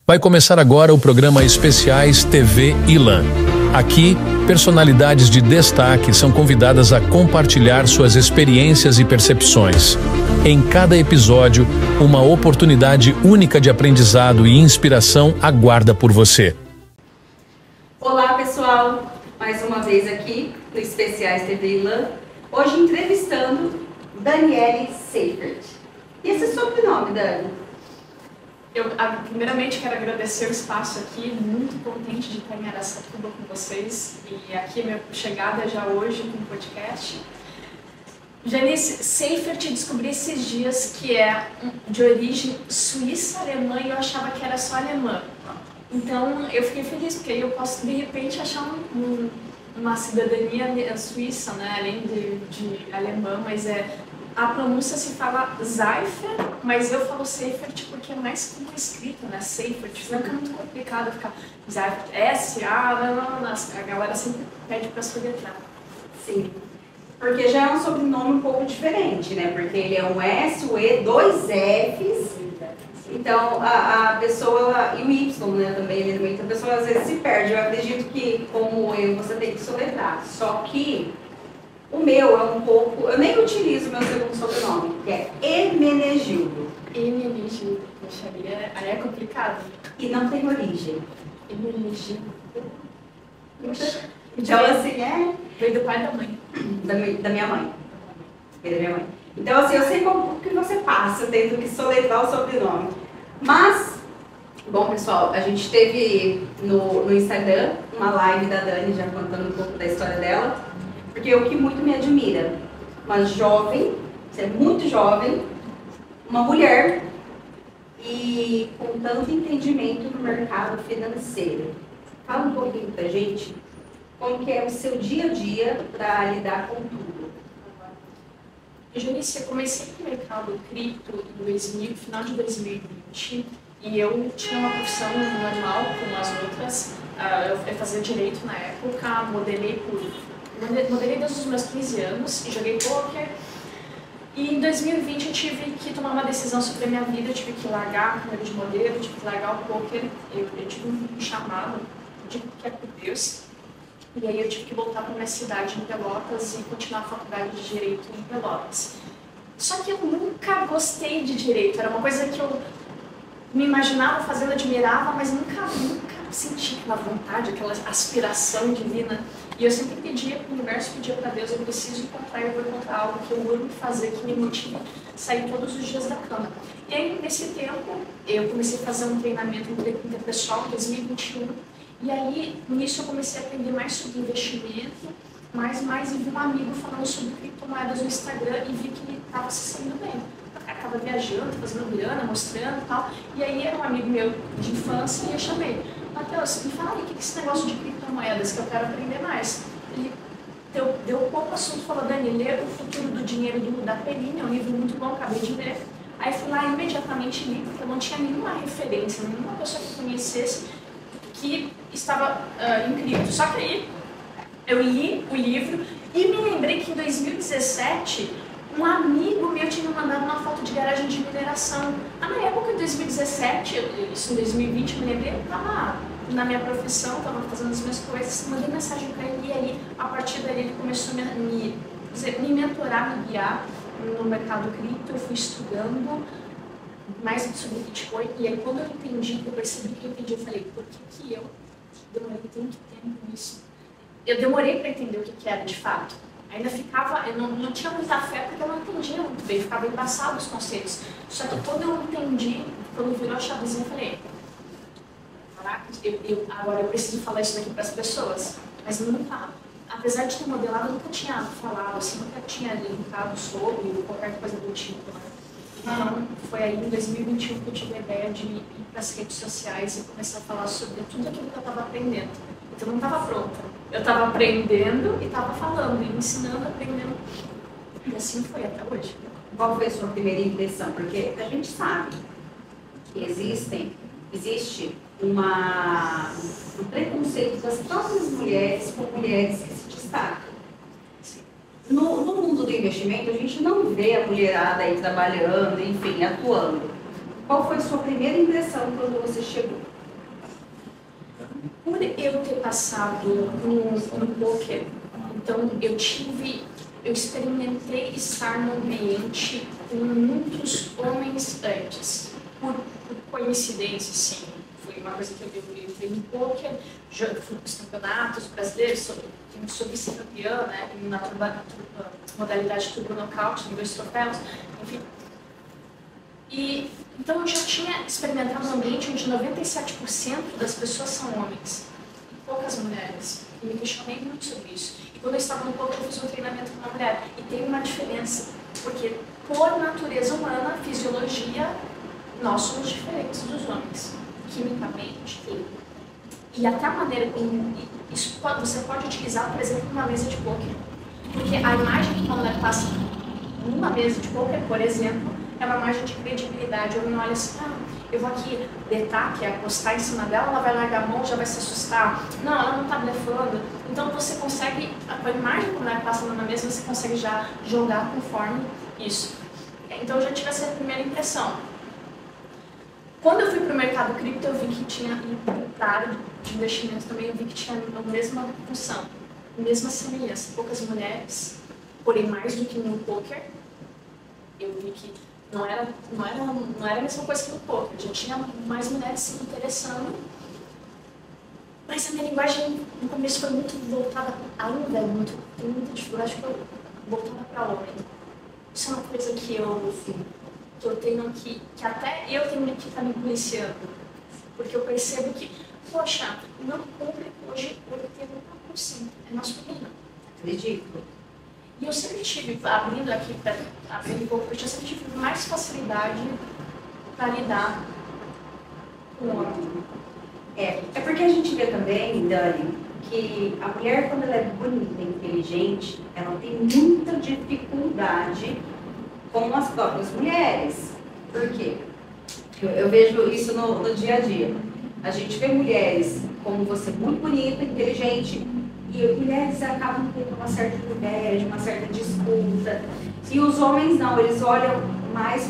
Vai começar agora o programa Especiais TV ILAN. Aqui, personalidades de destaque são convidadas a compartilhar suas experiências e percepções. Em cada episódio, uma oportunidade única de aprendizado e inspiração aguarda por você. Olá pessoal, mais uma vez aqui no Especiais TV ILAN, hoje entrevistando Daniele Seifert. E esse sobrenome, Dani? Eu, primeiramente, quero agradecer o espaço aqui, muito contente de estar em Araçatuba com vocês. E aqui a minha chegada já hoje com o podcast. Janice Seifert, descobri esses dias que é de origem suíça-alemã e eu achava que era só alemã. Então eu fiquei feliz, porque aí eu posso de repente achar uma cidadania suíça, né? Além de alemã, mas a pronúncia se fala Seifert, mas eu falo Seifert porque é mais como escrita, né? Seifert, não é muito complicado ficar Seifert, a galera sempre pede para soletrar. Sim, porque já é um sobrenome um pouco diferente, né? Porque ele é um S, o E, dois Fs, então a pessoa, e o Y, né, também, então a pessoa às vezes se perde. Eu acredito que, como eu, você tem que soletrar, só que o meu é um pouco, eu nem utilizo o meu segundo sobrenome, que é Hermenegildo. Hermenegildo, poxa, aí é complicado. E não tem origem. Hermenegildo. Então assim, veio do pai e da mãe. Da minha mãe. Veio da minha mãe. Então assim, eu sei como que você passa, tendo que soletrar o sobrenome. Mas, bom pessoal, a gente teve no Instagram uma live da Dani, já contando um pouco da história dela. Porque o que muito me admira, uma jovem, você é muito jovem, uma mulher e com tanto entendimento no mercado financeiro. Fala um pouquinho pra gente como que é o seu dia a dia para lidar com tudo. Janice, eu comecei no mercado cripto em final de 2020 e eu tinha uma profissão normal como as outras. Eu fazia direito na época, modelei desde os meus 15 anos e joguei poker. E em 2020 eu tive que tomar uma decisão sobre a minha vida, eu tive que largar a carreira de modelo, tive que largar o poker. Eu tive um chamado de que é por Deus. E aí eu tive que voltar para minha cidade, em Pelotas, e continuar a faculdade de Direito em Pelotas. Só que eu nunca gostei de Direito, era uma coisa que eu me imaginava fazendo, admirava, mas nunca senti aquela vontade, aquela aspiração divina. E eu sempre pedia para o universo, pedia para Deus, eu preciso encontrar, eu vou encontrar algo que eu amo fazer, que me motive a sair todos os dias da cama. E aí, nesse tempo, eu comecei a fazer um treinamento interpessoal em 2021. E aí, nisso, eu comecei a aprender mais sobre investimento, mais e vi um amigo falando sobre criptomoedas no Instagram e vi que ele estava se saindo bem. O cara estava viajando, fazendo grana, mostrando e tal. E aí, era um amigo meu de infância e eu chamei. Matheus, me fala aí o que é esse negócio de criptomoedas que eu quero aprender mais. Ele deu pouco assunto, falou, Dani, lê O Futuro do Dinheiro da Perini, é um livro muito bom, acabei de ler. Aí fui lá imediatamente li, porque eu não tinha nenhuma referência, nenhuma pessoa que conhecesse que estava em cripto. Só que aí eu li o livro e me lembrei que em 2017 um amigo meu tinha me mandado uma foto de garagem de mineração. Na época, em 2017, isso em 2020, eu me lembrei, eu estava na minha profissão, estava fazendo as minhas coisas, mandei mensagem para ele e aí, a partir daí, ele começou a me mentorar, me guiar no mercado cripto. Eu fui estudando mais sobre Bitcoin e aí, quando eu entendi, eu percebi que eu entendi, eu falei, por que eu demorei tanto tempo nisso? Eu demorei para entender o que era de fato. Ainda ficava, eu não tinha muita fé porque eu não entendia muito bem, ficava embaçado os conceitos. Só que quando eu entendi, quando virou a chavezinha, eu falei, caraca, agora eu preciso falar isso daqui para as pessoas. Mas nunca, apesar de ter modelado, eu nunca tinha falado assim, nunca tinha linkado sobre qualquer coisa do tipo. Né? Então, foi aí em 2021 que eu tive a ideia de ir para as redes sociais e começar a falar sobre tudo aquilo que eu estava aprendendo. Então, eu não estava pronta. Eu estava aprendendo e estava falando, e ensinando, aprendendo. E assim foi até hoje. Qual foi a sua primeira impressão? Porque a gente sabe que existe um preconceito das próprias mulheres com mulheres que se destacam. No mundo do investimento, a gente não vê a mulherada aí trabalhando, enfim, atuando. qual foi a sua primeira impressão quando você chegou? Por eu ter passado no poker, então eu experimentei estar no ambiente com muitos homens antes, por coincidência, sim. Foi uma coisa que eu vi no poker, fui para os campeonatos brasileiros, sou vice-campeã, né, na modalidade turbo knockout, em 2 troféus, enfim. E então eu já tinha experimentado um ambiente onde 97% das pessoas são homens e poucas mulheres. E me questionei muito sobre isso. E quando eu estava no poker, eu fiz um treinamento com uma mulher. E tem uma diferença, porque por natureza humana, fisiologia, nós somos diferentes dos homens, quimicamente. E até a maneira como isso você pode utilizar, por exemplo, numa mesa de poker. Porque a imagem que uma mulher passa numa mesa de poker, por exemplo, é uma imagem de credibilidade. Eu não olho assim, eu vou aqui deitar, que é acostar em cima dela, ela vai largar a mão, já vai se assustar. Não, ela não está blefando. Então você consegue, com a imagem que a mulher passa numa mesa, você consegue já jogar conforme isso. Então eu já tive essa primeira impressão. Quando eu fui para o mercado cripto, eu vi que tinha, e para a área de investimento também, eu vi que tinha a mesma função, a mesma semelhança. Poucas mulheres, porém mais do que no poker. Eu vi que não era a mesma coisa que no poker. Já tinha mais mulheres se interessando. Mas a minha linguagem no começo foi muito voltada, ainda tem muita dificuldade, porque eu voltada para homem. Isso é uma coisa que eu tenho que até eu tenho que estar me policiando. Porque eu percebo que, poxa, o meu público hoje 80% é masculino. Acredito. E eu sempre tive, abrindo um pouco, eu sempre tive mais facilidade para lidar com o homem. É porque a gente vê também, Dani, que a mulher, quando ela é bonita e inteligente, ela tem muita dificuldade com as próprias mulheres. Por quê? Eu vejo isso no dia a dia. A gente vê mulheres como você, muito bonita, inteligente, e mulheres acabam tendo uma certa inveja, uma certa disputa. E os homens não, eles olham mais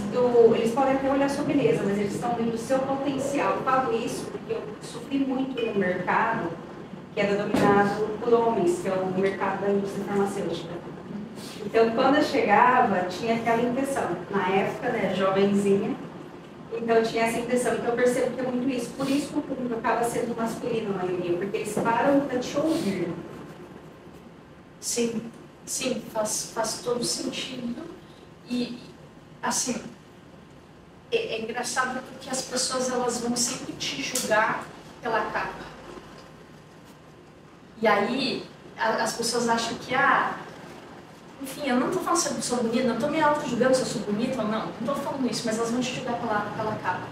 eles podem até olhar sua beleza, mas eles estão vendo o seu potencial. Eu falo isso porque eu sofri muito no mercado, que era dominado por homens, que é o mercado da indústria farmacêutica. Então, quando eu chegava, tinha aquela impressão. Na época, né, jovenzinha, então tinha essa impressão. Então, eu percebo que é muito isso. Por isso que o público acaba sendo masculino na maioria, porque eles param para te ouvir. Sim, faz todo sentido. E, assim, é engraçado porque as pessoas elas vão sempre te julgar pela capa. E aí, as pessoas acham que, enfim, eu não estou falando se eu sou bonita, não estou me auto-julgando se eu sou bonita ou não. Não estou falando isso, mas elas vão te julgar pela capa.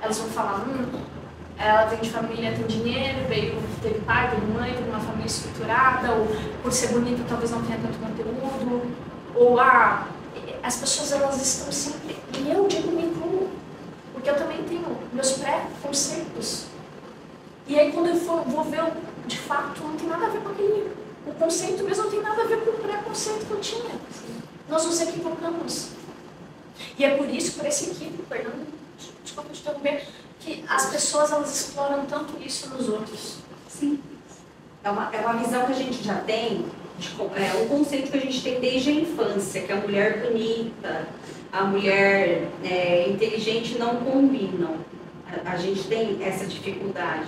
Elas vão falar, ela vem de família, tem dinheiro, teve pai, teve mãe, teve uma família estruturada, ou por ser bonita talvez não tenha tanto conteúdo, ou as pessoas elas estão sempre, e eu digo me incluo, porque eu também tenho meus pré-conceitos. E aí quando eu vou ver, de fato, não tem nada a ver com aquele, o conceito mesmo não tem nada a ver com o preconceito que eu tinha. Nós nos equivocamos. E é por isso, por esse equívoco, Fernando, desculpa te interromper, que as pessoas elas exploram tanto isso nos outros. Sim. É uma visão que a gente já tem, um conceito que a gente tem desde a infância, que a mulher bonita, a mulher inteligente não combinam. A gente tem essa dificuldade.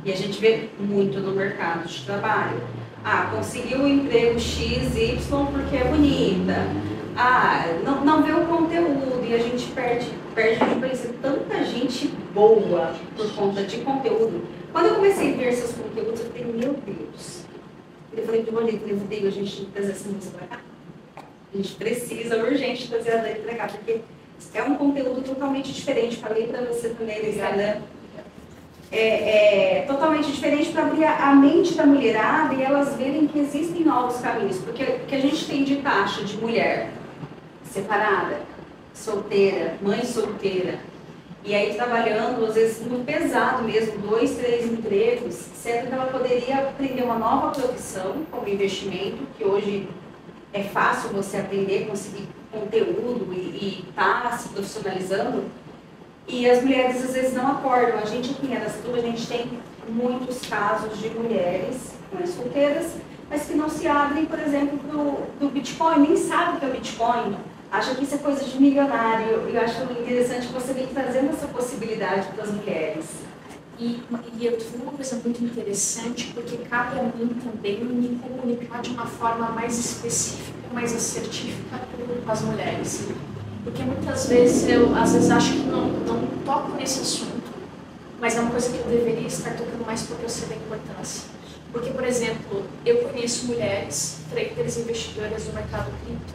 E a gente vê muito no mercado de trabalho. Conseguiu o emprego XY porque é bonita. Não vê o conteúdo e a gente perde de conhecer tanta gente boa por conta de conteúdo. Quando eu comecei a ver seus conteúdos, eu falei, meu Deus. Eu falei, a gente tem que trazer essa música pra cá. A gente precisa urgente trazer a letra pra cá, porque é um conteúdo totalmente diferente. Falei pra você também no Instagram. Totalmente diferente para abrir a mente da mulherada e elas verem que existem novos caminhos. Porque o que a gente tem de taxa de mulher separada, solteira, mãe solteira, e aí trabalhando, às vezes, no pesado mesmo, 2, 3 empregos, sendo que ela poderia aprender uma nova profissão como investimento, que hoje é fácil você aprender, conseguir conteúdo e estar se profissionalizando. E as mulheres às vezes não acordam. A gente aqui em Aracatuba, a gente tem muitos casos de mulheres, mães solteiras, mas que não se abrem, por exemplo, do Bitcoin, nem sabem o que é o Bitcoin, acha que isso é coisa de milionário. E eu acho interessante que você vem trazendo essa possibilidade para as mulheres. E eu tive uma coisa muito interessante, porque cabe a mim também me comunicar de uma forma mais específica, mais assertiva com as mulheres. Porque muitas vezes eu acho que não toco nesse assunto, mas é uma coisa que eu deveria estar tocando mais porque eu sei da importância. Porque, por exemplo, eu conheço mulheres, traders, investidoras do mercado cripto,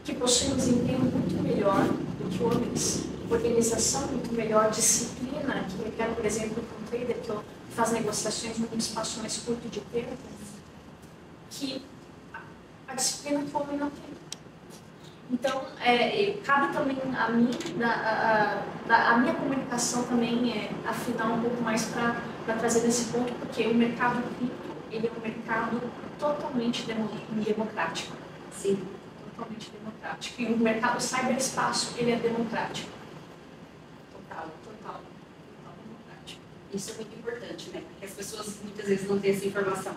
que possuem um desempenho muito melhor do que homens, organização muito melhor, disciplina, que eu quero, por exemplo, com um trader que faz negociações num espaço mais curto de tempo, que a disciplina que o homem não tem. Então, cabe também a mim, a minha comunicação também afinar um pouco mais para trazer nesse ponto, porque o mercado cripto, ele é um mercado totalmente democrático. Sim. Totalmente democrático. E o mercado cyberespaço, ele é democrático. Total democrático. Isso é muito importante, né? Porque as pessoas muitas vezes não têm essa informação.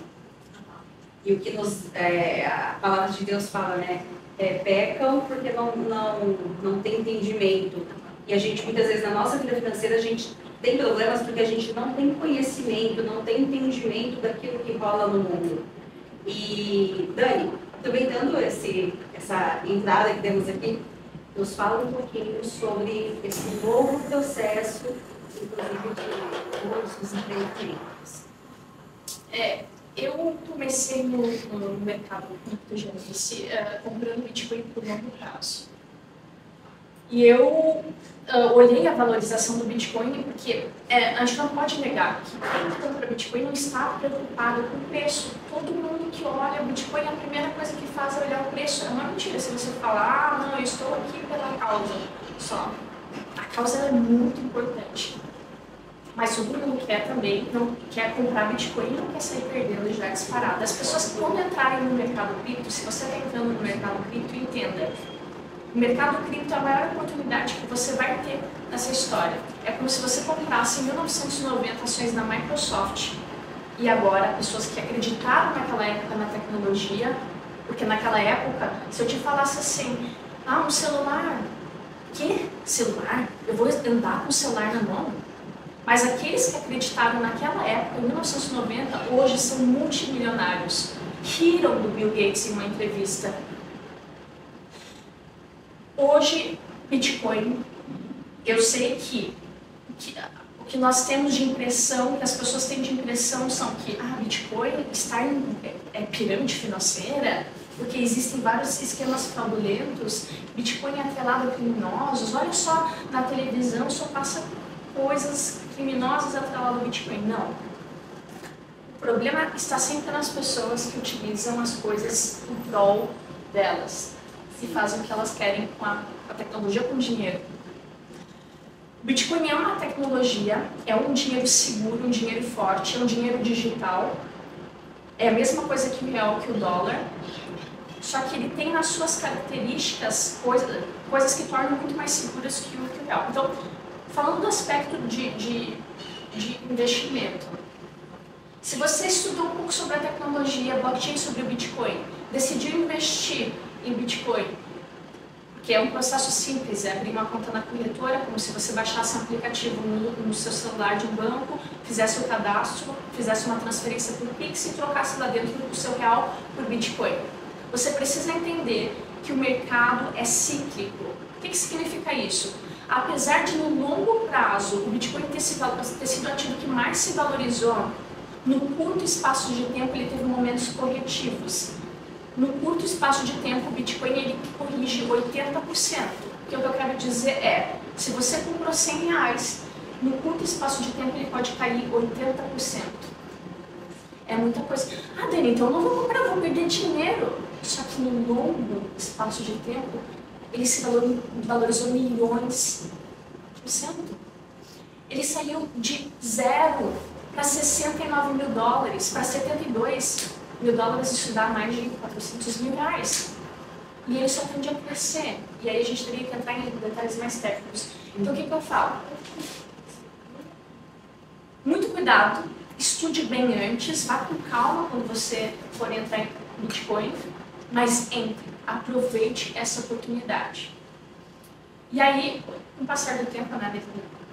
E o que a palavra de Deus fala, né? Pecam porque não tem entendimento. E a gente, muitas vezes, na nossa vida financeira, a gente tem problemas porque a gente não tem conhecimento, não tem entendimento daquilo que rola no mundo. E, Dani, também dando essa entrada que temos aqui, nos fala um pouquinho sobre esse novo processo, inclusive de cursos, empreendimentos. Eu comecei no mercado cripto, já disse, comprando Bitcoin por longo prazo. E eu olhei a valorização do Bitcoin porque a gente não pode negar que quem compra Bitcoin não está preocupado com o preço. Todo mundo que olha o Bitcoin, a primeira coisa que faz é olhar o preço. É uma mentira se você falar, não, eu estou aqui pela causa só. A causa é muito importante. Mas todo mundo quer também, não quer comprar Bitcoin e não quer sair perdendo já disparado. As pessoas que quando entrarem no mercado cripto, se você está entrando no mercado cripto, entenda. O mercado cripto é a maior oportunidade que você vai ter nessa história. É como se você comprasse em 1990 ações da Microsoft e agora pessoas que acreditaram naquela época na tecnologia, porque naquela época, se eu te falasse assim, um celular, que celular? Eu vou andar com o celular na mão? Mas aqueles que acreditaram naquela época, em 1990, hoje são multimilionários. Riram do Bill Gates em uma entrevista. Hoje, Bitcoin, eu sei que o que nós temos de impressão, que as pessoas têm de impressão são que Bitcoin está em pirâmide financeira, porque existem vários esquemas fraudulentos, Bitcoin é atrelado a criminosos, olha só, na televisão só passa coisas criminosas atreladas ao Bitcoin. Não. O problema está sempre nas pessoas que utilizam as coisas em prol delas e fazem o que elas querem com a tecnologia, com o dinheiro. O Bitcoin é uma tecnologia, é um dinheiro seguro, um dinheiro forte, é um dinheiro digital. É a mesma coisa que o real, que o dólar, só que ele tem nas suas características coisas que tornam muito mais seguras que o real. Então, falando do aspecto de investimento, se você estudou um pouco sobre a tecnologia, blockchain, sobre o Bitcoin, decidiu investir em Bitcoin, que é um processo simples, é abrir uma conta na corretora, como se você baixasse um aplicativo no seu celular de um banco, fizesse o cadastro, fizesse uma transferência por Pix e trocasse lá dentro do seu real por Bitcoin. Você precisa entender que o mercado é cíclico. O que significa isso? Apesar de no longo prazo o Bitcoin ter sido o ativo que mais se valorizou, no curto espaço de tempo ele teve momentos corretivos. No curto espaço de tempo o Bitcoin ele corrige 80%. O que eu quero dizer é, se você comprou R$100, no curto espaço de tempo ele pode cair 80%. É muita coisa. Dani, então eu não vou comprar, vou perder dinheiro. Só que no longo espaço de tempo ele se valorizou milhões por cento. Ele saiu de 0 para 69 mil dólares, para 72 mil dólares, isso dá mais de 400 mil reais. E ele só tende a crescer. E aí a gente teria que entrar em detalhes mais técnicos. Então, o que eu falo? Muito cuidado, estude bem antes, vá com calma quando você for entrar em Bitcoin, mas entre, aproveite essa oportunidade. E aí, com o passar do tempo, né,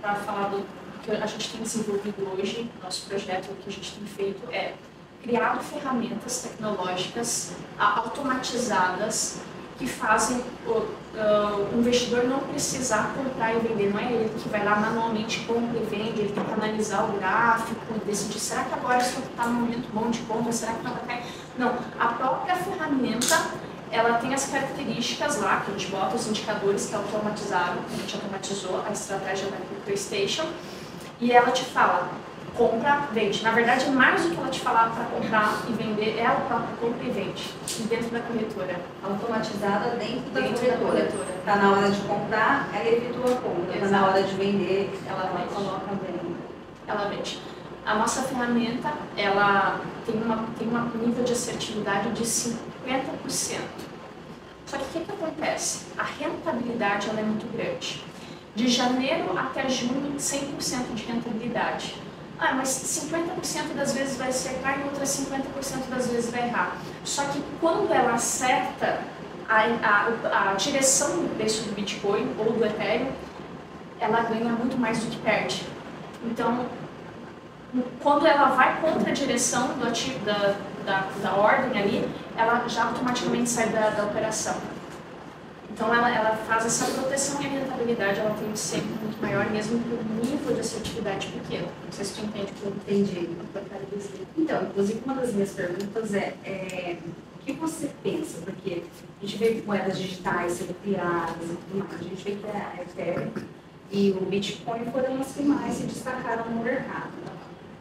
para falar do que a gente tem desenvolvido hoje, nosso projeto, o que a gente tem feito é criado ferramentas tecnológicas automatizadas que fazem o investidor não precisar comprar e vender. Não é ele que vai lá manualmente compra e vende, ele tem que analisar o gráfico e decidir, será que agora isso está no momento bom de compra, será que não vai cair? Não, a própria ferramenta, ela tem as características lá, que a gente bota os indicadores que automatizaram, a gente automatizou a estratégia da PlayStation, e ela te fala, compra, vende. Na verdade, mais do que ela te falar para comprar e vender, ela própria compra e vende, dentro da corretora. Automatizada dentro da corretora. Está na hora de comprar, ela efetua a compra. Está na hora de vender, ela coloca a venda. Ela vende. A nossa ferramenta, ela tem um nível de assertividade de 50%. Só que o que acontece? A rentabilidade ela é muito grande. De janeiro até junho, 100% de rentabilidade. Ah, mas 50% das vezes vai acertar e outras 50% das vezes vai errar. Só que quando ela acerta a direção do preço do Bitcoin ou do Ethereum, ela ganha muito mais do que perde. Então, quando ela vai contra a direção do ativo, da ordem ali, ela já automaticamente sai da operação. Então ela faz essa proteção e a rentabilidade ela tem sempre muito maior, mesmo com o nível de assertividade pequeno. Não sei se tu entende o que eu entendi. Então, inclusive uma das minhas perguntas o que você pensa? Porque a gente vê moedas digitais sendo criadas e tudo mais, a gente vê que a Ethereum e o Bitcoin foram as que mais se destacaram no mercado.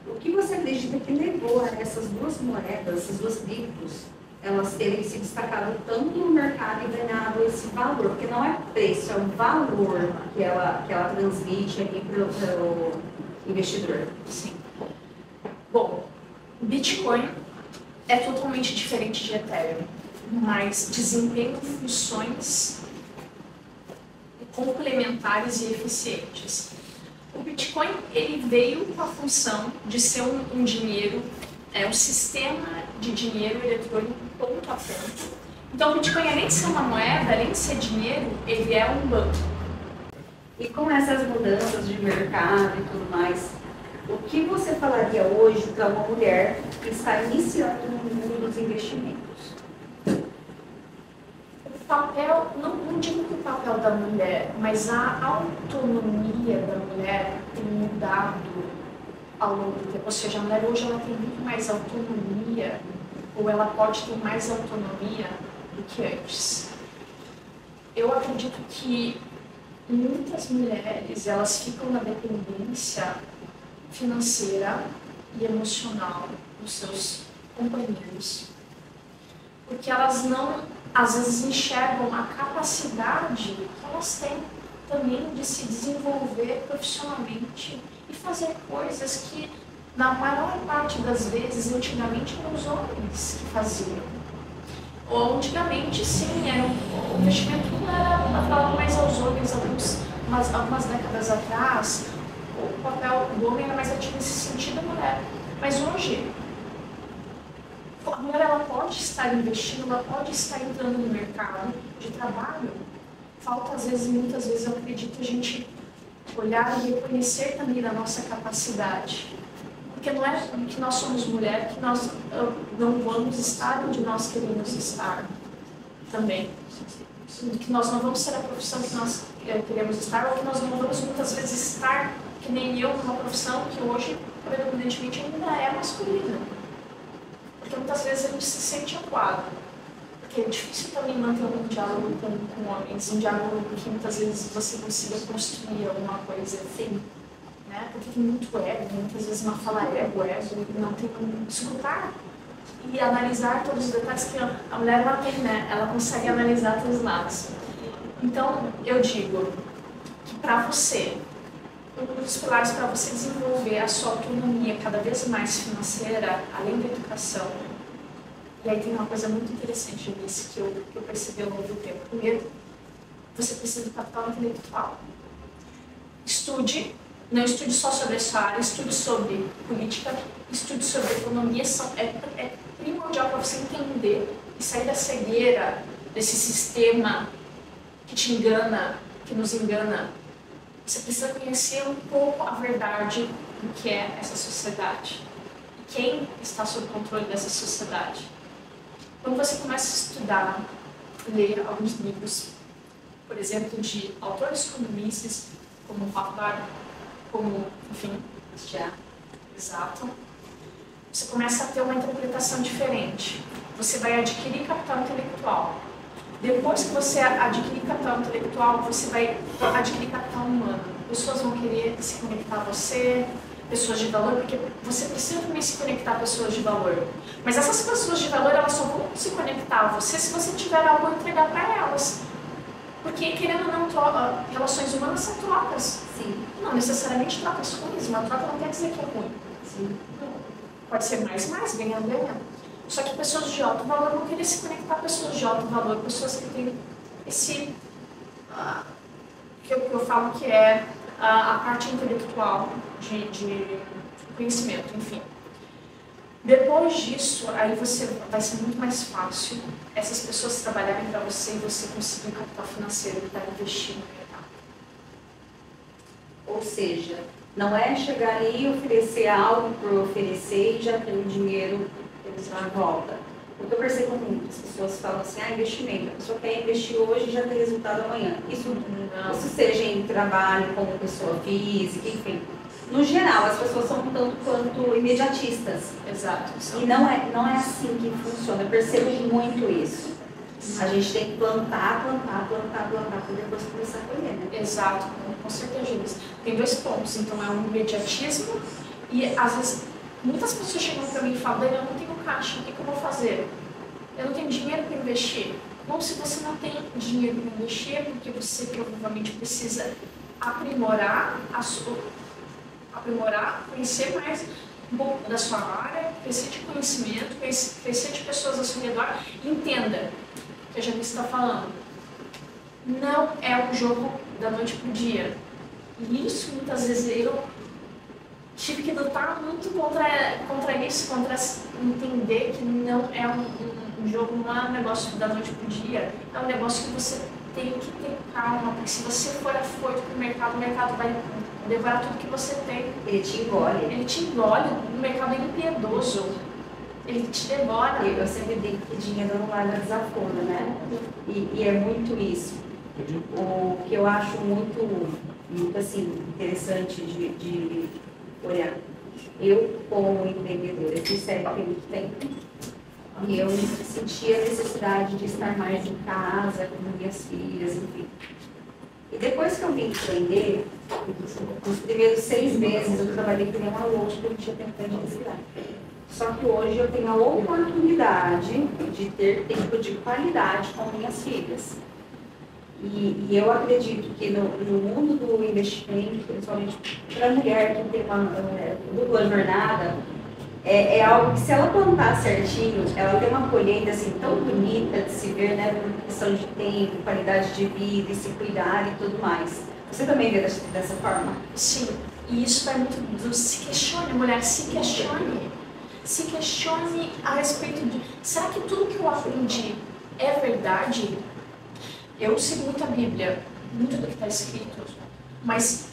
O que você acredita que levou a essas duas moedas, essas duas criptos, elas terem se destacado tanto no mercado e ganhado esse valor? Porque não é preço, é o valor que ela transmite ali para o investidor. Sim. Bom, Bitcoin é totalmente diferente de Ethereum, mas desempenha funções complementares e eficientes. O Bitcoin ele veio com a função de ser um dinheiro, um sistema de dinheiro eletrônico ponto a ponto. Então, o Bitcoin, além de ser uma moeda, além de ser dinheiro, ele é um banco. E com essas mudanças de mercado e tudo mais, o que você falaria hoje para uma mulher que está iniciando no mundo dos investimentos? O papel, não digo que o papel da mulher, mas a autonomia da mulher tem mudado ao longo do tempo. Ou seja, a mulher hoje ela tem muito mais autonomia, ou ela pode ter mais autonomia do que antes. Eu acredito que muitas mulheres elas ficam na dependência financeira e emocional dos seus companheiros, porque elas não, às vezes, enxergam a capacidade que elas têm também de se desenvolver profissionalmente e fazer coisas que, na maior parte das vezes, antigamente eram os homens que faziam. Ou antigamente, sim, o investimento não era falado mais aos homens, algumas décadas atrás, o papel do homem era mais ativo nesse sentido da mulher. Mas hoje, a mulher ela pode estar investindo, ela pode estar entrando no mercado de trabalho. Falta, às vezes, muitas vezes, eu acredito, a gente olhar e reconhecer também da nossa capacidade. Porque não é que nós somos mulher que nós não vamos estar onde nós queremos estar também. Que nós não vamos ser a profissão que nós queremos estar, ou que nós não vamos muitas vezes estar, que nem eu, numa profissão que hoje, predominantemente, ainda é masculina. Porque muitas vezes a gente se sente acuado. Porque é difícil também manter um diálogo com homens, um diálogo que muitas vezes você consiga construir alguma coisa assim. Né? Porque tem muito ego, muitas vezes uma fala ego, e não tem como escutar e analisar todos os detalhes que a mulher ela tem, né? Ela consegue analisar todos os lados. Então, eu digo que para você, um dos pilares para você desenvolver a sua autonomia cada vez mais financeira, além da educação, e aí tem uma coisa muito interessante nisso que eu percebi ao longo do tempo. Primeiro, você precisa do capital intelectual. estude, não estude só sobre essa área, estude sobre política, estude sobre economia. É primordial para você entender e sair da cegueira desse sistema que te engana, que nos engana. Você precisa conhecer um pouco a verdade do que é essa sociedade e quem está sob o controle dessa sociedade. Quando você começa a estudar, ler alguns livros, por exemplo, de autores comunistas, como Rothbard, como, enfim, Já. exato, você começa a ter uma interpretação diferente. Você vai adquirir capital intelectual. Depois que você adquirir capital intelectual, você vai adquirir capital humano. Pessoas vão querer se conectar a você, pessoas de valor, porque você precisa também se conectar a pessoas de valor. Mas essas pessoas de valor, elas só vão se conectar a você se você tiver algo a entregar para elas. Porque, querendo ou não, relações humanas são trocas. Sim. Não necessariamente trocas ruins. Uma troca não quer dizer que é ruim. Sim. Pode ser mais, ganhando, ganhando. Só que pessoas de alto valor vão querer se conectar a pessoas de alto valor, pessoas que têm esse... que eu falo que é a parte intelectual de conhecimento, enfim. Depois disso, aí vai ser muito mais fácil essas pessoas trabalharem para você e você conseguir um capital financeiro para investir no mercado. Ou seja, não é chegar ali e oferecer algo por oferecer e já ter o dinheiro de volta. Porque eu percebo muito, as pessoas falam assim, investimento, a pessoa quer investir hoje e já ter resultado amanhã. Isso seja em trabalho, como pessoa física, enfim. No geral, as pessoas são um tanto quanto imediatistas. Exato. E não é assim que funciona. Eu percebo muito isso. A gente tem que plantar, para depois começar a colher, né? Exato, com certeza. Tem dois pontos. Então, é um imediatismo e, às vezes, muitas pessoas chegam para mim e falam, Dani, eu não tenho caixa, o que eu vou fazer? Eu não tenho dinheiro para investir. Bom, se você não tem dinheiro para investir, é porque você provavelmente precisa aprimorar, conhecer mais um pouco da sua área, crescer de conhecimento, crescer de pessoas ao seu redor. Entenda o que a Janice está falando. Não é um jogo da noite para o dia. E isso, muitas vezes, eu tive que lutar muito contra isso, contra entender que não é um jogo, não é um negócio da noite para o dia, é um negócio que você tem que ter calma, porque se você for afoito para o mercado vai devorar tudo que você tem. Ele te engole. Ele te engole, o mercado é impiedoso, ele te devora. Eu sempre digo que dinheiro não larga desaforo, né? E é muito isso. O que eu acho muito assim, interessante de olhar. Eu, como empreendedora, fiz CLT há muito tempo e eu sentia a necessidade de estar mais em casa, com minhas filhas, enfim. E depois que eu vim empreender, nos primeiros 6 meses eu trabalhei que nem uma louca, porque eu não tinha tempo para respirar. Só que hoje eu tenho a oportunidade de ter tempo de qualidade com minhas filhas. E eu acredito que no mundo do investimento, principalmente para a mulher que tem uma dupla jornada, é algo que se ela plantar certinho, ela tem uma colheita assim, tão bonita de se ver, né, por questão de tempo, qualidade de vida e se cuidar e tudo mais. Você também vê dessa forma? Sim, e isso vai muito do se questione, mulher, se questione. Se questione a respeito de, será que tudo que eu aprendi é verdade? Eu sigo muito a Bíblia, muito do que está escrito, mas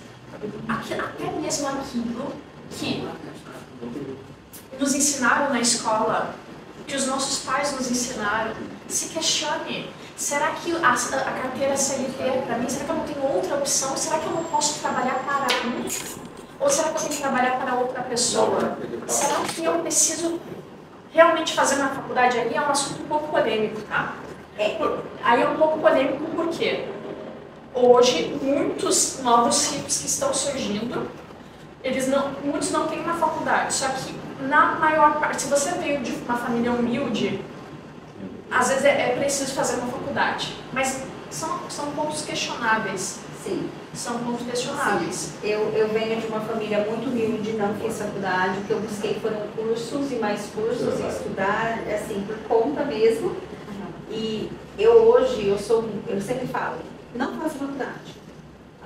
até mesmo aquilo que nos ensinaram na escola, que os nossos pais nos ensinaram, se questione. Será que a carteira CLT é para mim? Será que eu não tenho outra opção? Será que eu não posso trabalhar para mim? Ou será que eu tenho que trabalhar para outra pessoa? Será que eu preciso realmente fazer uma faculdade? Aí é um assunto um pouco polêmico, tá? Aí é um pouco polêmico porque hoje muitos novos ricos que estão surgindo, muitos não têm uma faculdade, só que na maior parte, se você veio de uma família humilde, às vezes é preciso fazer uma faculdade, mas são pontos questionáveis. Sim. São pontos questionáveis. Sim. Eu venho de uma família muito humilde, não fiz faculdade, o que eu busquei foram cursos e mais cursos e estudar, assim, por conta mesmo. E eu sempre falo, não faço faculdade.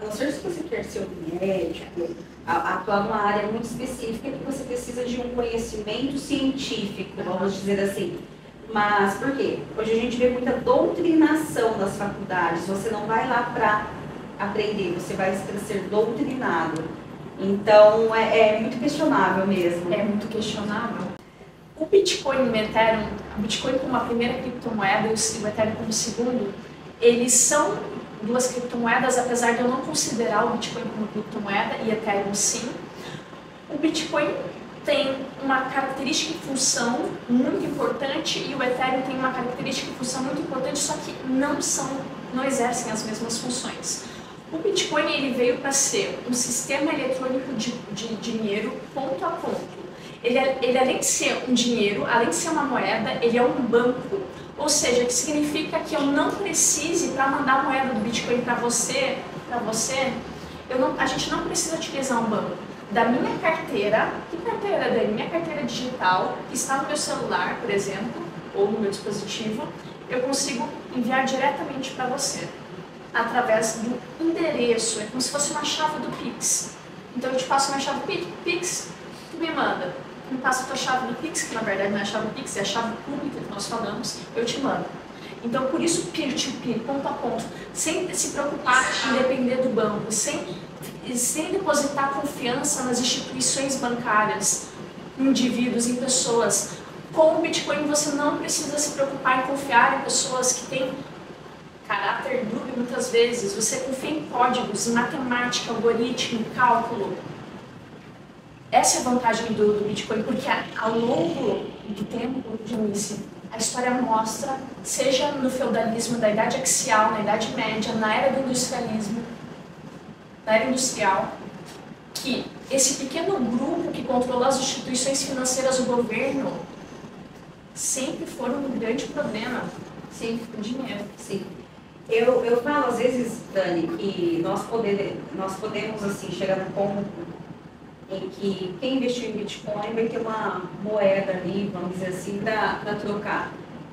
A não ser se você quer ser um médico, atuar numa área muito específica que você precisa de um conhecimento científico, vamos dizer assim. Mas por quê? Hoje a gente vê muita doutrinação das faculdades. Você não vai lá para aprender, você vai ser doutrinado. Então é muito questionável mesmo. É muito questionável. O Bitcoin e o Ethereum, o Bitcoin como a primeira criptomoeda e o Ethereum como o segundo, eles são duas criptomoedas, apesar de eu não considerar o Bitcoin como criptomoeda e Ethereum sim. O Bitcoin tem uma característica e função muito importante e o Ethereum tem uma característica e função muito importante, só que não exercem as mesmas funções. O Bitcoin ele veio para ser um sistema eletrônico de dinheiro ponto a ponto. Ele além de ser um dinheiro, além de ser uma moeda, ele é um banco. Ou seja, que significa que eu não precise, para mandar a moeda do Bitcoin para você, a gente não precisa utilizar um banco. Da minha carteira, que carteira é da minha carteira digital, que está no meu celular, por exemplo, ou no meu dispositivo, eu consigo enviar diretamente para você, através do endereço, é como se fosse uma chave do Pix. Então eu te passo uma chave do Pix, tu me manda. Tu me passa a tua chave do Pix, que na verdade não é a chave do Pix, é a chave pública que nós falamos, eu te mando. Então por isso peer-to-peer, ponto a ponto, sem se preocupar em depender do banco, sem depositar confiança nas instituições bancárias, em indivíduos, em pessoas. Com o Bitcoin você não precisa se preocupar em confiar em pessoas que têm caráter dúbio muitas vezes. Você confia em códigos, em matemática, algoritmo, cálculo. Essa é a vantagem do Bitcoin, porque ao longo do tempo, Dionísio, a história mostra, seja no feudalismo, da Idade Axial, na Idade Média, na Era do Industrialismo, na Era Industrial, que esse pequeno grupo que controla as instituições financeiras, o governo, sempre foram um grande problema. Sim, o dinheiro. Sim. Eu falo às vezes, Dani, que nós podemos assim, chegar num ponto em que quem investiu em Bitcoin vai ter uma moeda ali, vamos dizer assim, para trocar.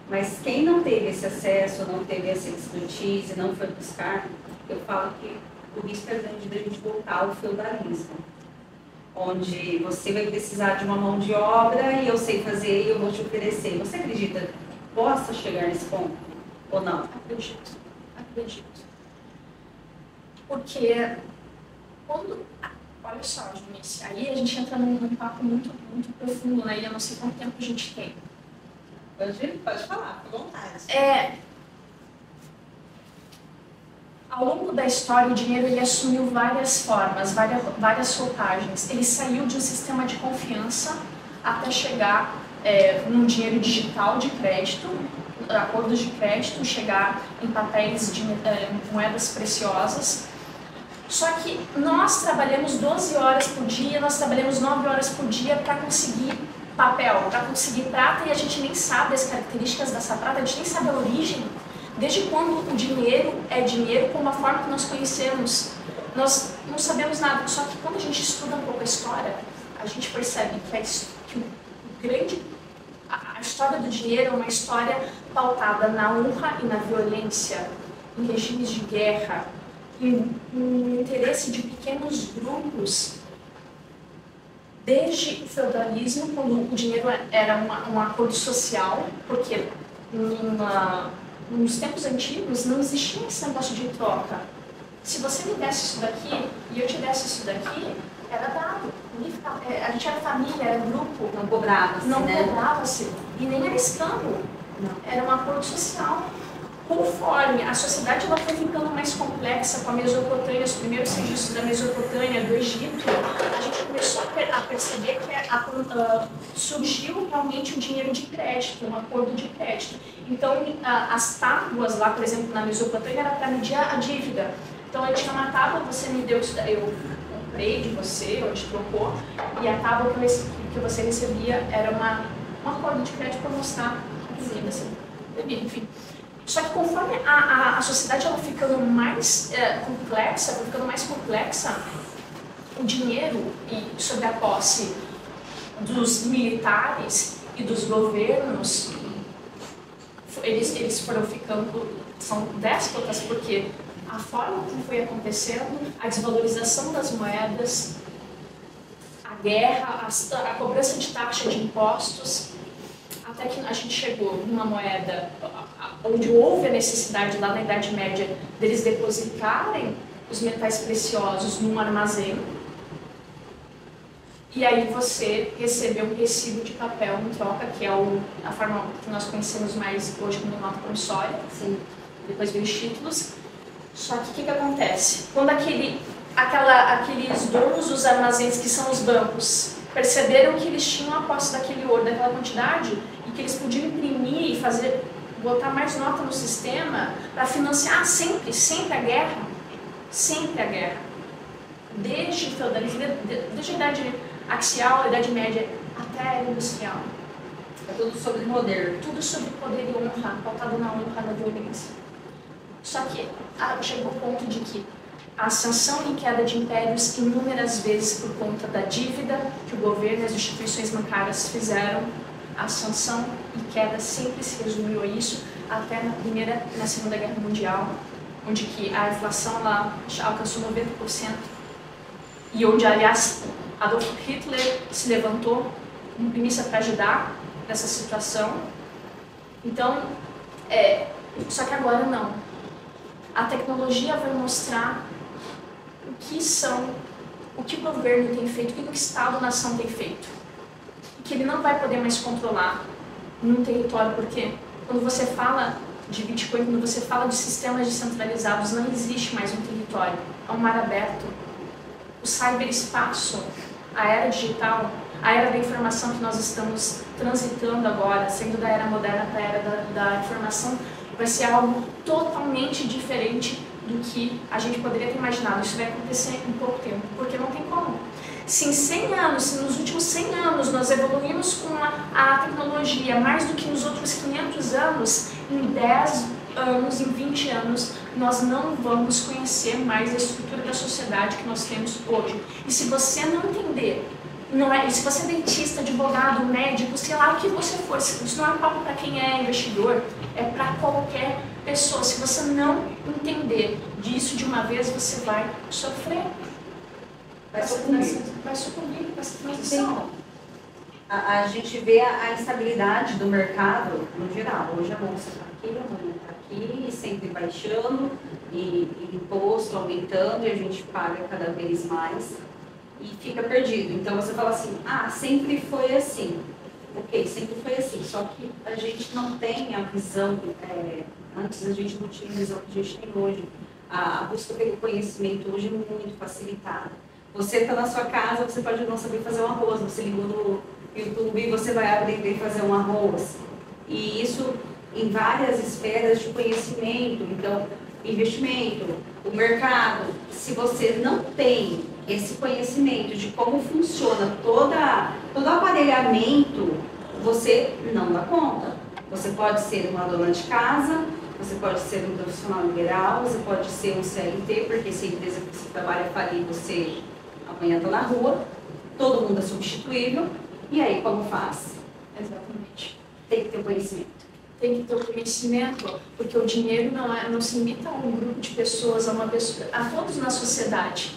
Mas quem não teve esse acesso, não teve essa expertise, não foi buscar, eu falo que o risco é grande de a gente voltar ao feudalismo, onde você vai precisar de uma mão de obra e eu sei fazer e eu vou te oferecer. Você acredita que possa chegar nesse ponto ou não? Acredito. Porque quando... Olha só, Junice, aí a gente entra num papo muito profundo, né? E eu não sei quanto tempo a gente tem. Pode falar, fica à vontade. Ao longo da história, o dinheiro ele assumiu várias formas, várias roupagens. Ele saiu de um sistema de confiança até chegar num dinheiro digital de crédito, acordos de crédito, chegar em papéis de moedas preciosas. Só que nós trabalhamos 12 horas por dia, nós trabalhamos 9 horas por dia para conseguir papel, para conseguir prata, e a gente nem sabe as características dessa prata, a gente nem sabe a origem. Desde quando o dinheiro é dinheiro, como a forma que nós conhecemos. Nós não sabemos nada, só que quando a gente estuda um pouco a história, a gente percebe que a história do dinheiro é uma história pautada na honra e na violência, em regimes de guerra, no interesse de pequenos grupos, desde o feudalismo, quando o dinheiro era um acordo social, porque nos tempos antigos não existia esse negócio de troca. Se você me desse isso daqui e eu te desse isso daqui, era dado. A gente era família, era grupo. Não cobrava-se, Não cobrava-se. E nem era escambo. Era um acordo social. Conforme a sociedade ela foi ficando mais complexa com a Mesopotâmia, os primeiros registros da Mesopotâmia, do Egito, a gente começou a perceber que surgiu realmente um dinheiro de crédito, um acordo de crédito. Então, as tábuas lá, por exemplo, na Mesopotâmia, era para medir a dívida. Então, eu tinha uma tábua, você me deu, eu comprei de você, ou te trocou, e a tábua que você recebia era um acordo de crédito para mostrar a dívida, assim, enfim. Só que conforme a sociedade ela ficando mais complexa, o dinheiro e sobre a posse dos militares e dos governos, eles foram ficando, são déspotas, porque a forma como foi acontecendo, a desvalorização das moedas, a guerra, a cobrança de taxa de impostos, até que a gente chegou numa moeda onde houve a necessidade lá na Idade Média deles depositarem os metais preciosos num armazém. E aí você recebeu um recibo de papel em troca, que é a forma que nós conhecemos mais hoje como nota promissória. Sim. Depois veio os títulos. Só que o que acontece? Quando aqueles donos dos armazéns, que são os bancos, perceberam que eles tinham a posse daquele ouro, daquela quantidade, e que eles podiam imprimir e botar mais nota no sistema para financiar sempre a guerra, sempre a guerra. Desde o feudalismo, desde a Idade Axial, a Idade Média, até a Era Industrial. É tudo sobre poder. Tudo sobre poder e honra, pautado na honra, na violência. Só que chegou ao ponto de que a ascensão e queda de impérios, inúmeras vezes por conta da dívida que o governo e as instituições bancárias fizeram, a ascensão e queda sempre se resumiu a isso, até na Segunda Guerra Mundial, onde que a inflação lá alcançou 90%, e onde, aliás, Adolf Hitler se levantou como primícia para ajudar nessa situação. Então, só que agora não. A tecnologia vai mostrar o que o governo tem feito, o que o Estado-nação tem feito. E que ele não vai poder mais controlar num território, porque quando você fala de Bitcoin, quando você fala de sistemas descentralizados, não existe mais um território, é um mar aberto. O cyberespaço, a era digital, a era da informação que nós estamos transitando agora, saindo da era moderna para a era da informação, vai ser algo totalmente diferente do que a gente poderia ter imaginado. Isso vai acontecer em pouco tempo, porque não tem como. Se em 100 anos, se nos últimos 100 anos nós evoluímos com a tecnologia mais do que nos outros 500 anos, em 10 anos, em 20 anos, nós não vamos conhecer mais a estrutura da sociedade que nós temos hoje. E se você não entender, se você é dentista, advogado, médico, sei lá o que você for, isso não é um papo para quem é investidor, é para qualquer pessoa. Se você não entender disso de uma vez, você vai sofrer. Vai sucumbir com essa transição. A gente vê a instabilidade do mercado no geral. Hoje a bolsa está aqui, amanhã está aqui, sempre baixando, e imposto aumentando, e a gente paga cada vez mais e fica perdido. Então você fala assim, sempre foi assim. Ok, sempre foi assim, só que a gente não tem a visão, antes a gente não tinha a visão que a gente tem hoje. A busca pelo conhecimento hoje é muito facilitada. Você está na sua casa, você pode não saber fazer um arroz, você ligou no YouTube e você vai aprender a fazer um arroz. E isso em várias esferas de conhecimento, então, investimento, o mercado. Se você não tem esse conhecimento de como funciona todo o aparelhamento, você não dá conta. Você pode ser uma dona de casa, você pode ser um profissional liberal, você pode ser um CLT, porque se a empresa que você trabalha falir, você amanhã está na rua, todo mundo é substituível, e aí como faz? Exatamente. Tem que ter o conhecimento. Tem que ter o conhecimento, porque o dinheiro não se limita a um grupo de pessoas, a todos na sociedade.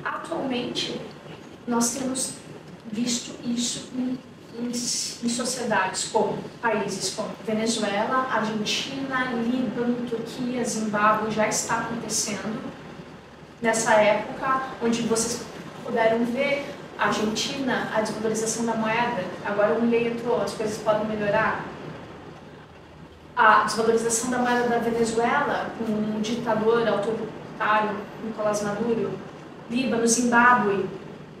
Atualmente, nós temos visto isso em sociedades como países como Venezuela, Argentina, Líbano, Turquia, Zimbábue, já está acontecendo. Nessa época, onde vocês puderam ver a Argentina, a desvalorização da moeda, agora o Milei entrou, as coisas podem melhorar. A desvalorização da moeda da Venezuela, com um ditador autoritário, Nicolás Maduro, Líbano, Zimbábue,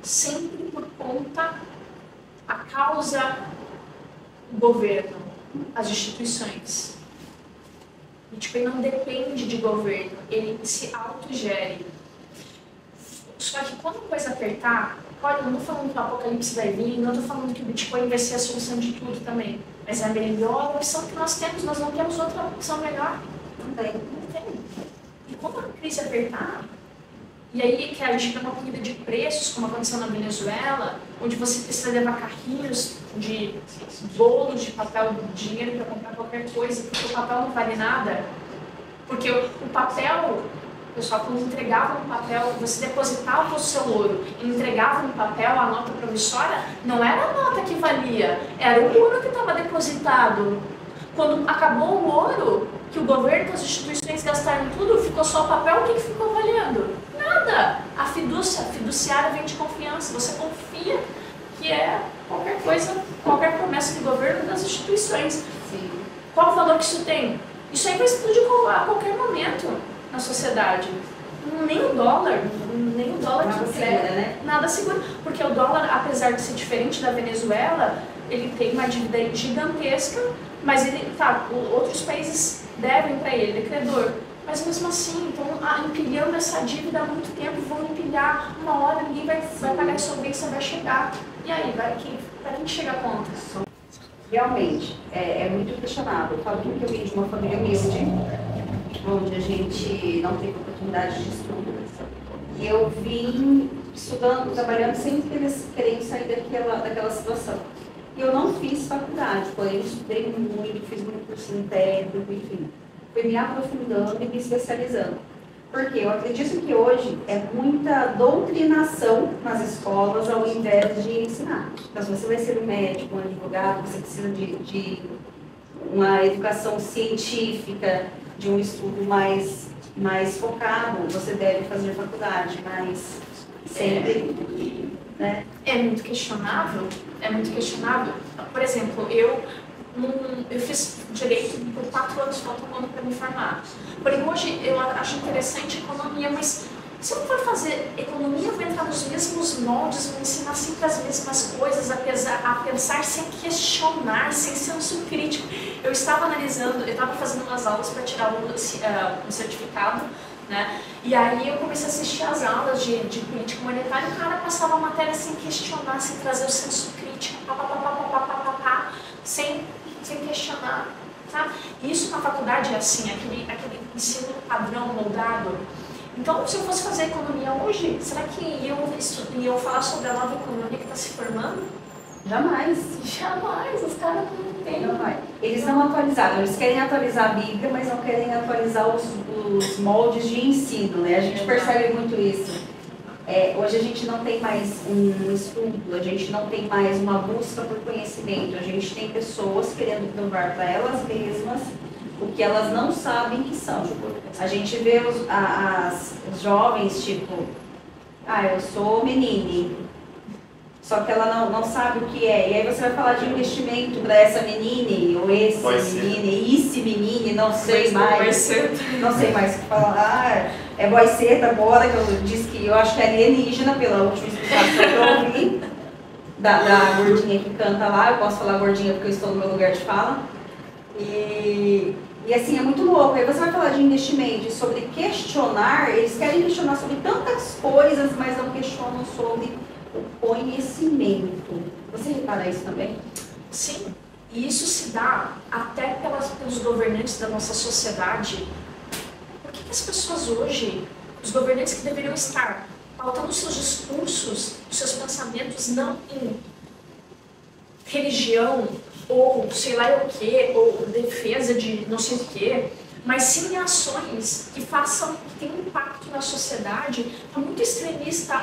sempre por conta, a causa, o governo, as instituições. Bitcoin não depende de governo, ele se autogere. Só que quando a coisa apertar, olha, eu não estou falando que o apocalipse vai vir, não estou falando que o Bitcoin vai ser a solução de tudo também, mas é a melhor opção que nós temos, nós não temos outra opção melhor. Não tem. E quando a crise apertar, e aí que a gente tem uma corrida de preços, como aconteceu na Venezuela, onde você precisa levar carrinhos de bolos de papel, de dinheiro para comprar qualquer coisa, porque o papel não vale nada, porque o papel pessoal, quando entregava no papel, você depositava o seu ouro e entregava no papel a nota promissória, não era a nota que valia, era o ouro que estava depositado. Quando acabou o ouro, que o governo, que as instituições gastaram tudo, ficou só o papel, o que ficou valendo? Nada. A fiduciária vem de confiança, você confia que é qualquer coisa, qualquer promessa de governo das instituições. Sim. Qual o valor que isso tem? Isso aí vai explodir a qualquer momento na sociedade. Nem o dólar Nada que segura, né? Nada segura. Porque o dólar, apesar de ser diferente da Venezuela, ele tem uma dívida gigantesca, mas outros países devem para ele, ele é credor. Mas mesmo assim, então, empilhando essa dívida há muito tempo, vão empilhar, uma hora ninguém vai pagar a solvência, vai chegar. E aí, para quem chega a conta? Realmente, é muito questionável. Eu falo que eu vim de uma família humilde, onde a gente não teve oportunidade de estudo. E eu vim estudando, trabalhando sem querer sair daquela situação. E eu não fiz faculdade, porém estudei muito, fiz muito cursinho técnico, enfim. Fui me aprofundando e me especializando. Porque eu acredito que hoje é muita doutrinação nas escolas ao invés de ensinar. Então, se você vai ser um médico, um advogado, você precisa de uma educação científica, de um estudo mais focado, você deve fazer faculdade, mas sempre... Né? É muito questionável, Por exemplo, eu fiz direito por 4 anos, falta um ano para me formar. Porém, hoje eu acho interessante economia, mas se eu for fazer economia, eu vou entrar nos mesmos moldes, vou ensinar sempre as mesmas coisas, a pensar sem questionar, sem senso crítico. Eu estava analisando, eu estava fazendo umas aulas para tirar um certificado, né? E aí eu comecei a assistir as aulas de política monetária e o cara passava a matéria sem questionar, sem trazer o senso crítico, sem questionar, tá? Isso na faculdade é assim, aquele ensino padrão moldado. Então, se eu fosse fazer economia hoje, será que eu falar sobre a nova economia que está se formando? Jamais. Jamais, os caras não têm. Eles não atualizaram, eles querem atualizar a Bíblia, mas não querem atualizar os moldes de ensino, né? A gente percebe muito isso. Hoje a gente não tem mais um estudo, a gente não tem mais uma busca por conhecimento, a gente tem pessoas querendo provar para elas mesmas o que elas não sabem que são. A gente vê as jovens, tipo, eu sou menine, só que ela não sabe o que é. E aí você vai falar de investimento para essa menine, ou esse menine, não sei mais. Não sei mais o que falar. É boiceta agora, que eu disse que eu acho que é alienígena pela última explicação que eu ouvi. Da gordinha que canta lá, eu posso falar gordinha porque eu estou no meu lugar de fala. E assim, é muito louco. Aí você vai falar de investimento, sobre questionar, eles querem questionar sobre tantas coisas, mas não questionam sobre o conhecimento. Você repara isso também? Sim, e isso se dá até pelos governantes da nossa sociedade. Por que as pessoas hoje, os governantes que deveriam estar pautando seus discursos, seus pensamentos não em religião, ou sei lá o que, ou defesa de não sei o que, mas sim em ações que tenham impacto na sociedade, é muito extremista,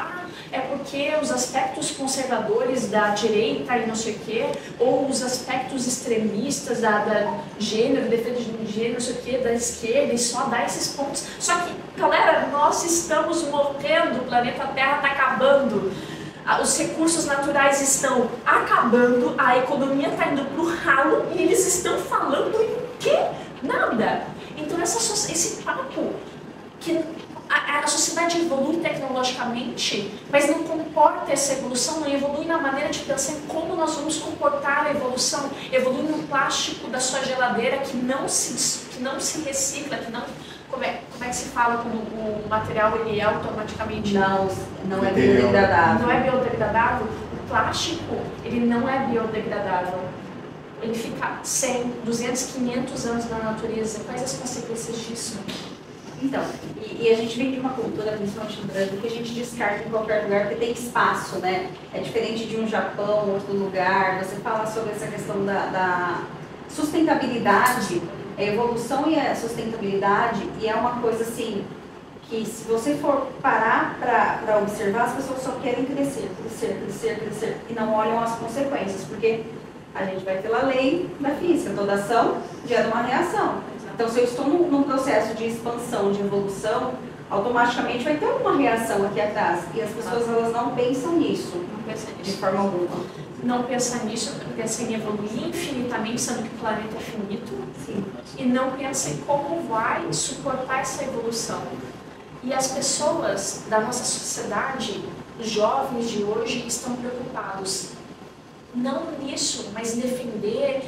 é porque os aspectos conservadores da direita e não sei o que, ou os aspectos extremistas da gênero, defesa de gênero, não sei o que, da esquerda, e só dá esses pontos. Só que, galera, nós estamos morrendo, o planeta Terra está acabando. Os recursos naturais estão acabando, a economia está indo para o ralo e eles estão falando em quê? Nada. Então esse papo que a sociedade evolui tecnologicamente, mas não comporta essa evolução, não evolui na maneira de pensar em como nós vamos comportar a evolução, evolui no plástico da sua geladeira que não se recicla, que não... Como é que se fala quando o material ele é automaticamente... Não é biodegradável. Não é biodegradável? O plástico, ele não é biodegradável. Ele fica 100, 200, 500 anos na natureza. Quais as consequências disso? Então, e a gente vem de uma cultura, principalmente no Brasil, que a gente descarta em qualquer lugar porque tem espaço, né? É diferente de um Japão, outro lugar. Você fala sobre essa questão da sustentabilidade, a evolução e a sustentabilidade, e é uma coisa assim, que se você for parar para observar, as pessoas só querem crescer, e não olham as consequências, porque a gente vai pela lei da física, toda ação gera uma reação. Então, se eu estou num processo de expansão, de evolução, automaticamente vai ter uma reação aqui atrás. E as pessoas elas não pensam nisso, de forma alguma. Não pensa nisso, pensa em evoluir infinitamente, sendo que o planeta é finito. Sim. E não pensa em como vai suportar essa evolução. E as pessoas da nossa sociedade, os jovens de hoje, estão preocupados não nisso, mas em defender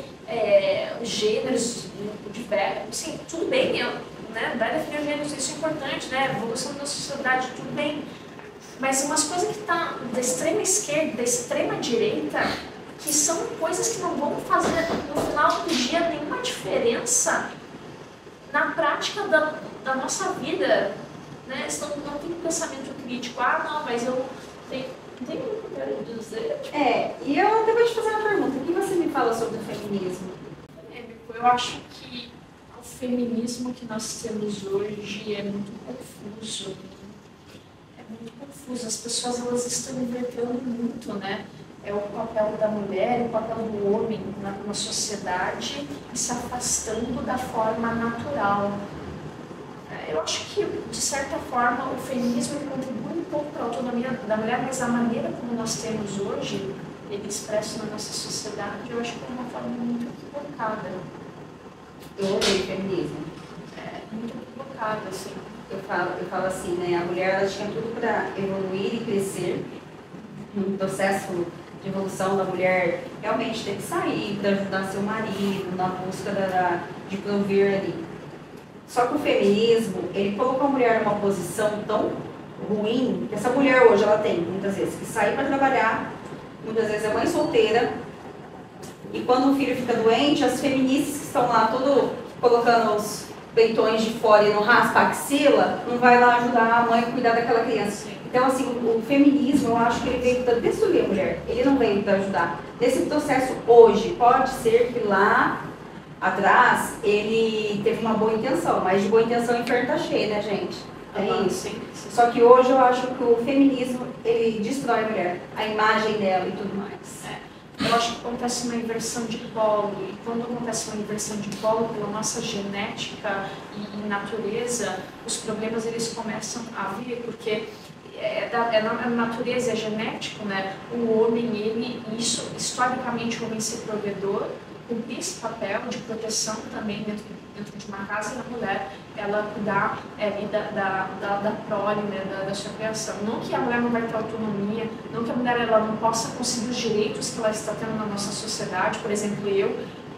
gêneros diversos. Sim, tudo bem, né? Vai defender gêneros, isso é importante, né? Evolução da sociedade, tudo bem. Mas umas coisas que estão da extrema esquerda, da extrema direita, que são coisas que não vão fazer no final do dia nenhuma diferença na prática da nossa vida, né? Não tem pensamento crítico. Ah, não, mas eu tenho o que eu quero dizer. E eu até vou te fazer uma pergunta. O que você me fala sobre o feminismo? Eu acho que o feminismo que nós temos hoje é muito confuso. As pessoas elas estão invertendo muito, né? É o papel da mulher, o papel do homem na sociedade e se afastando da forma natural. Eu acho que, de certa forma, o feminismo ele contribui um pouco para a autonomia da mulher, mas a maneira como nós temos hoje, ele expresso na nossa sociedade, eu acho que é uma forma muito equivocada. Eu odeio feminismo. Muito equivocada, assim. Eu falo assim, né? A mulher ela tinha tudo para evoluir e crescer. No processo de evolução da mulher, realmente tem que sair para ajudar seu marido na busca de prover ali. Só que o feminismo, ele colocou a mulher numa posição tão ruim, que essa mulher hoje ela tem, muitas vezes, que sair para trabalhar, muitas vezes é mãe solteira, e quando o filho fica doente, as feministas que estão lá tudo colocando os peitões de fora e não raspa a axila, não vai lá ajudar a mãe a cuidar daquela criança. Então, assim, o feminismo, eu acho que ele veio para destruir a mulher, ele não veio para ajudar. Nesse processo hoje, pode ser que lá atrás ele teve uma boa intenção, mas de boa intenção o inferno tá cheio, né, gente? É isso. Sim. Só que hoje eu acho que o feminismo, ele destrói a mulher, a imagem dela e tudo mais. Eu acho que acontece uma inversão de polo, e quando acontece uma inversão de polo pela nossa genética e natureza, os problemas eles começam a vir, porque na natureza, é genético, né? O homem, isso, historicamente, o homem ser provedor, cumprir esse papel de proteção também dentro de uma casa, e a mulher, ela cuidar da prole, né, da sua criação. Não que a mulher não vai ter autonomia, não que a mulher ela não possa conseguir os direitos que ela está tendo na nossa sociedade. Por exemplo,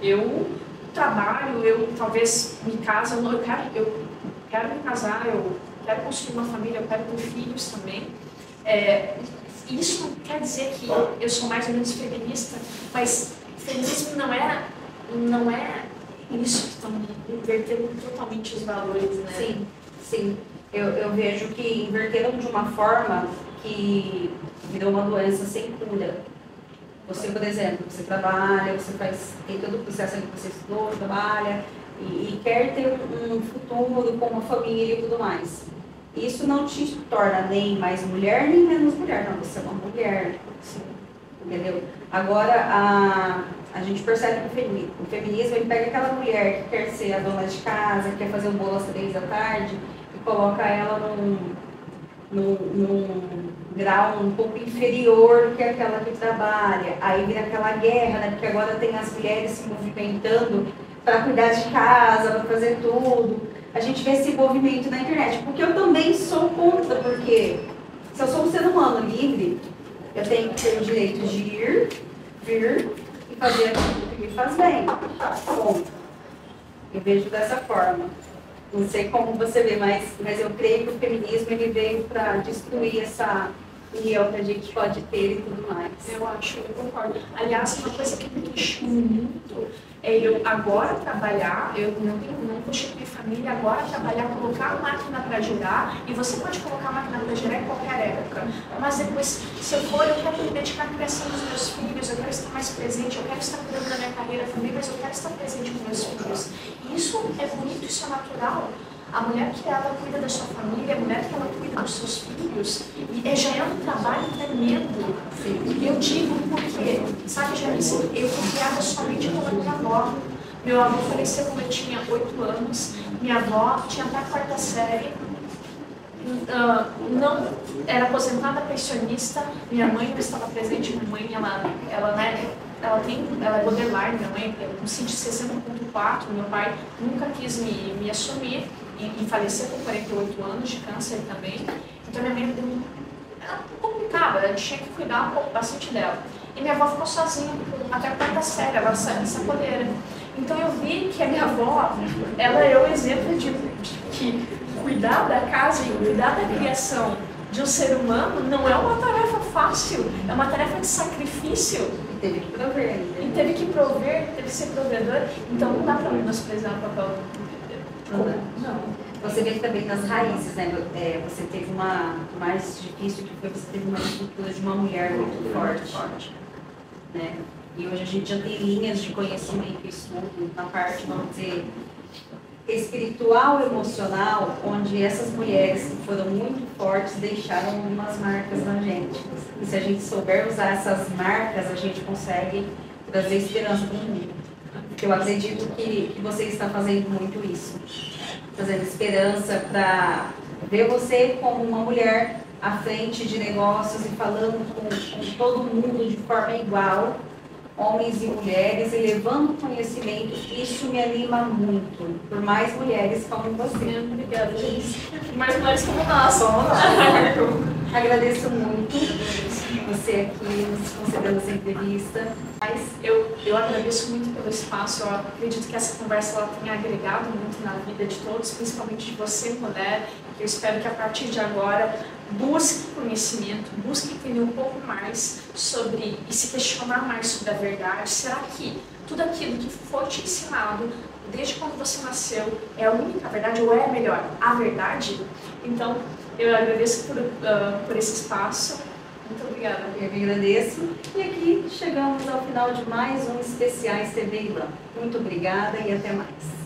eu trabalho, eu talvez me caso, eu quero me casar, eu quero construir uma família, eu quero ter filhos também. Isso não quer dizer que eu sou mais ou menos feminista, mas feminismo não é isso que estão invertendo totalmente os valores, né? Sim. Eu vejo que inverteram de uma forma que virou uma doença sem cura. Você, por exemplo, você trabalha, tem todo o processo ali que você estudou, trabalha e quer ter um futuro com uma família e tudo mais. Isso não te torna nem mais mulher, nem menos mulher. Não, você é uma mulher. Sim. Entendeu? Agora, a gente percebe que o feminismo ele pega aquela mulher que quer ser a dona de casa, que quer fazer um bolo às 3 da tarde e coloca ela num grau um pouco inferior que aquela que trabalha. Aí vira aquela guerra, né? Porque agora tem as mulheres se movimentando para cuidar de casa, para fazer tudo. A gente vê esse movimento na internet, porque eu também sou contra, porque se eu sou um ser humano livre, eu tenho que ter o direito de ir, vir e fazer aquilo que me faz bem. Bom, eu vejo dessa forma. Não sei como você vê, mas eu creio que o feminismo ele veio para destruir essa união que a gente pode ter e tudo mais. Eu concordo. Aliás, uma coisa que me deixa muito é eu agora trabalhar, eu não constituir família, agora trabalhar, colocar a máquina para girar, e você pode colocar a máquina para girar em qualquer época. Mas depois, se eu quero me dedicar à criação dos meus filhos, eu quero estar mais presente, eu quero estar cuidando da minha carreira também, mas eu quero estar presente com meus filhos. E isso é bonito, isso é natural. A mulher que ela cuida da sua família, a mulher que ela cuida dos seus filhos, e já é um trabalho tremendo. Eu digo porque, sabe, Janice, eu fui criada somente pela minha avó. Meu avô faleceu quando eu tinha 8 anos, minha avó tinha até a 4ª série, não era aposentada pensionista, minha mãe não estava presente, minha mãe, ela é borderline, minha mãe é um CID 60.4, meu pai nunca quis me assumir e faleceu com 48 anos de câncer também, então minha mãe era complicada, a gente tinha que cuidar bastante dela. E minha avó ficou sozinha até a 4ª série, ela saiu sacoleira. Então eu vi que a minha avó, ela é o exemplo de que cuidar da casa e cuidar da criação de um ser humano não é uma tarefa fácil, é uma tarefa de sacrifício. E teve que prover ainda. E teve que prover, teve que ser provedor, então não dá para menosprezar o papel. Não. Você vê também nas raízes, né? Você teve uma mais difícil, que foi você teve uma estrutura de uma mulher muito forte. Né? E hoje a gente já tem linhas de conhecimento e estudo na parte, vamos dizer, espiritual, emocional, onde essas mulheres que foram muito fortes deixaram algumas marcas na gente. E se a gente souber usar essas marcas, a gente consegue trazer esperança para o mundo. Eu acredito que você está fazendo muito isso. Trazendo esperança para ver você como uma mulher à frente de negócios e falando com todo mundo de forma igual, homens e mulheres, e levando conhecimento. Isso me anima muito, por mais mulheres como você. Obrigada, gente. Mais mulheres como nós. Agradeço muito você aqui nos concedendo essa entrevista. Mas eu agradeço muito pelo espaço. Eu acredito que essa conversa ela tenha agregado muito na vida de todos, principalmente de você, mulher. Eu espero que a partir de agora busque conhecimento, busque entender um pouco mais sobre e se questionar mais sobre a verdade. Será que tudo aquilo que foi te ensinado desde quando você nasceu é a única verdade ou é a melhor? A verdade? Então, eu agradeço por esse espaço. Muito obrigada. Eu que agradeço. E aqui chegamos ao final de mais um Especiais TV Ilan. Muito obrigada e até mais.